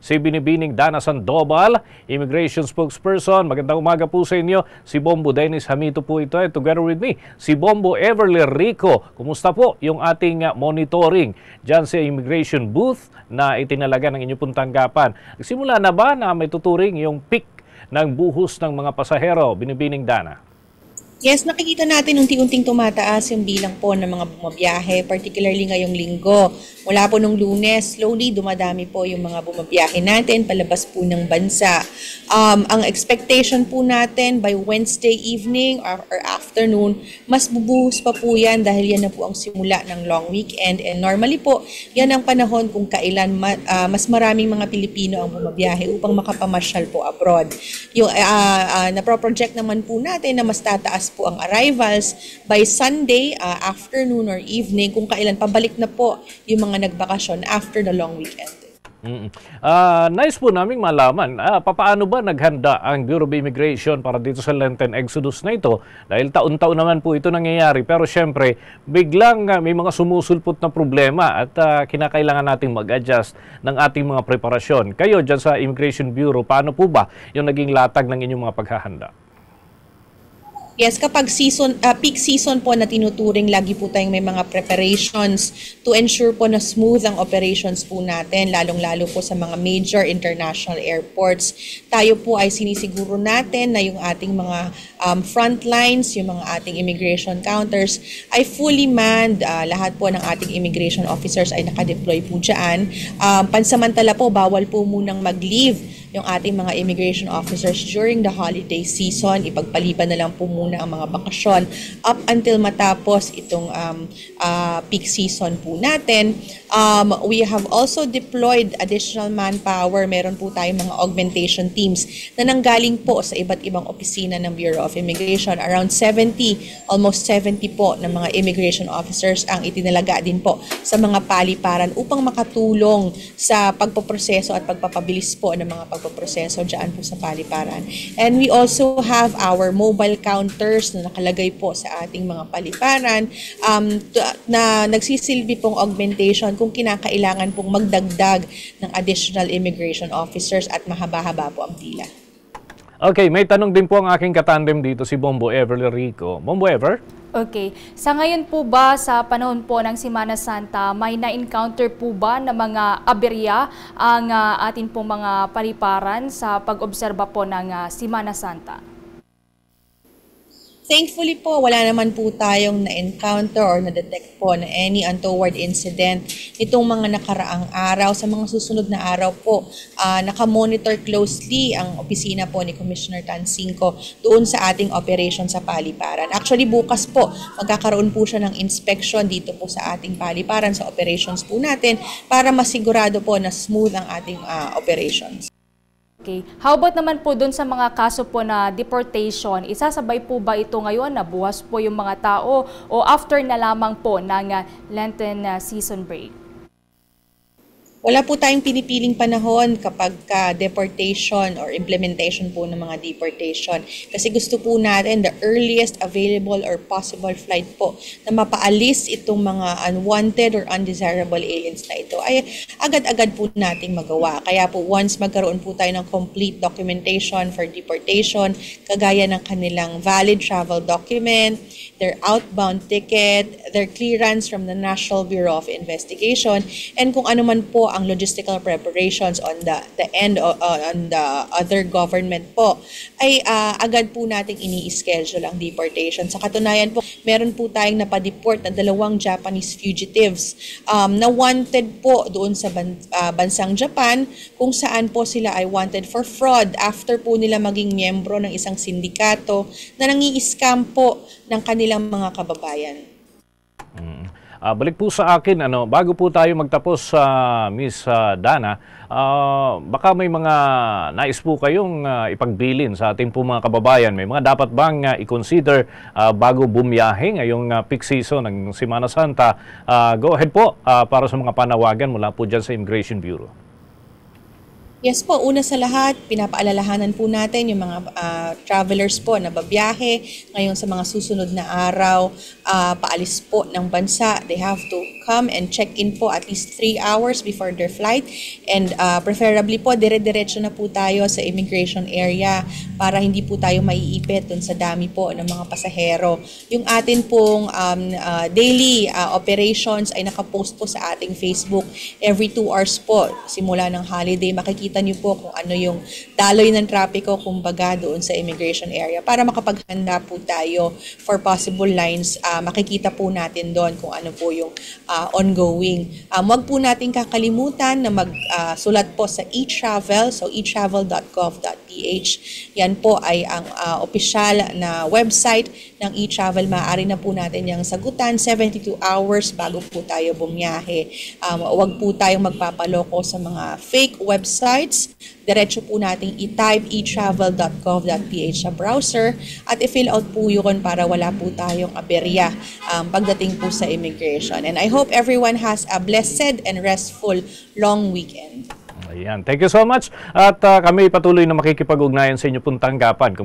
si Binibining Dana Sandoval, Immigration Spokesperson. Magandang umaga po sa inyo. Si Bombo Dennis Hamito po ito. Together with me, si Bombo Everly Rico. Kumusta po yung ating monitoring dyan sa immigration booth na itinalaga ng inyong tanggapan? Simula na ba na may tuturing yung peak ng buhos ng mga pasahero, Binibining Dana? Yes, nakikita natin unti-unting tumataas yung bilang po ng mga bumabiyahe, particularly ngayong linggo. Mula po nung Lunes, slowly dumadami po yung mga bumabiyahe natin palabas po ng bansa. Ang expectation po natin by Wednesday evening or afternoon, mas bubuhos pa po yan dahil yan na po ang simula ng long weekend. And normally po, yan ang panahon kung kailan mas maraming mga Pilipino ang bumabiyahe upang makapamasyal po abroad. Yung naproproject naman po natin na mas tataas po ang arrivals by Sunday afternoon or evening kung kailan pabalik na po yung mga nagbakasyon after the long weekend. Nice po naming malaman, papaano ba naghanda ang Bureau of Immigration para dito sa Lenten Exodus na ito? Dahil taon-taon naman po ito nangyayari, pero syempre biglang may mga sumusulpot na problema at kinakailangan nating mag-adjust ng ating mga preparasyon. Kayo dyan sa Immigration Bureau, paano po ba yung naging latag ng inyong mga paghahanda? Yes, kapag peak season po na tinuturing, lagi po tayong may mga preparations to ensure po na smooth ang operations po natin, lalong-lalo po sa mga major international airports. Tayo po ay sinisiguro natin na yung ating mga front lines, yung mga ating immigration counters ay fully manned. Lahat po ng ating immigration officers ay nakadeploy po dyan. Pansamantala po, bawal po munang mag-leave yung ating mga immigration officers during the holiday season. Ipagpaliban na lang po muna ang mga bakasyon up until matapos itong peak season po natin. We have also deployed additional manpower. Meron po tayong mga augmentation teams na nanggaling po sa iba't ibang opisina ng Bureau of Immigration. Around 70, almost 70 po ng mga immigration officers ang itinalaga din po sa mga paliparan upang makatulong sa pagpoproseso at pagpapabilis po ng mga pagpoproseso dyan po sa paliparan. And we also have our mobile counters na nakalagay po sa ating mga paliparan na nagsisilbi pong augmentation kung kinakailangan pong magdagdag ng additional immigration officers at mahaba-haba po ang pila. Okay, may tanong din po ang aking katandem dito, si Bombo Everly Rico. Bombo Ever? Okay. Sa ngayon po ba, sa panahon po ng Semana Santa, may na-encounter po ba na mga aberya ang atin po mga paliparan sa pag-obserba po ng Semana Santa? Thankfully po, wala naman po tayong na-encounter or na-detect po na any untoward incident itong mga nakaraang araw. Sa mga susunod na araw po, nakamonitor closely ang opisina po ni Commissioner Tansinko doon sa ating operation sa paliparan. Actually, bukas po, magkakaroon po siya ng inspection dito po sa ating paliparan sa operations po natin para masigurado po na smooth ang ating operations. Okay. How about naman po doon sa mga kaso po na deportation? Isasabay po ba ito ngayon na buwas po yung mga tao o after na lamang po ng Lenten season break? Wala po tayong pinipiling panahon kapag deportation or implementation po ng mga deportation. Kasi gusto po natin the earliest available or possible flight po na mapaalis itong mga unwanted or undesirable aliens na ito ay agad-agad po nating magawa. Kaya po once magkaroon po tayo ng complete documentation for deportation, kagaya ng kanilang valid travel document, their outbound ticket, their clearance from the National Bureau of Investigation, and kung ano man po ang logistical preparations on the end on the other government po, ay agad po nating ini-schedule ang deportation. Sa katunayan po, meron po tayong napadeport na 2 Japanese fugitives na wanted po doon sa bansang Japan, kung saan po sila ay wanted for fraud after po nila maging miyembro ng isang sindikato na nangi-scam po ng kanilang mga kababayan. Balik po sa akin, bago po tayo magtapos sa Miss Dana, baka may mga nais po kayong ipagbilin sa ating po mga kababayan. May mga dapat bang i-consider bago bumiyahe ngayong peak season ng Semana Santa? Go ahead po para sa mga panawagan mula po dyan sa Immigration Bureau. Yes po, una sa lahat, pinapaalalahanan po natin yung mga travelers po na babiyahe ngayon sa mga susunod na araw, paalis po ng bansa. They have to come and check in po at least 3 hours before their flight, and preferably po dire-diretso na po tayo sa immigration area para hindi po tayo maiipit dun sa dami po ng mga pasahero. Yung atin pong daily operations ay nakapost po sa ating Facebook every 2 hours po simula ng holiday. Makikita niyo po kung ano yung daloy ng trapiko kumbaga doon sa immigration area para makapaghanda po tayo for possible lines. Makikita po natin doon kung ano po yung ongoing. Huwag po natin kakalimutan na magsulat po sa eTravel, so eTravel.gov.ph. Yan po ay ang opisyal na website ng eTravel. Maaari na po natin yung sagutan 72 hours bago po tayo bumiyahe. Huwag po tayong magpapaloko sa mga fake websites. Diretso po nating i-type eTravel.gov.ph sa browser at i-fill out po yun para wala po tayong aberya pagdating po sa immigration. And I hope everyone has a blessed and restful long weekend. Ayan. Thank you so much. At kami patuloy na makikipag-ugnayan sa inyo pong tanggapan.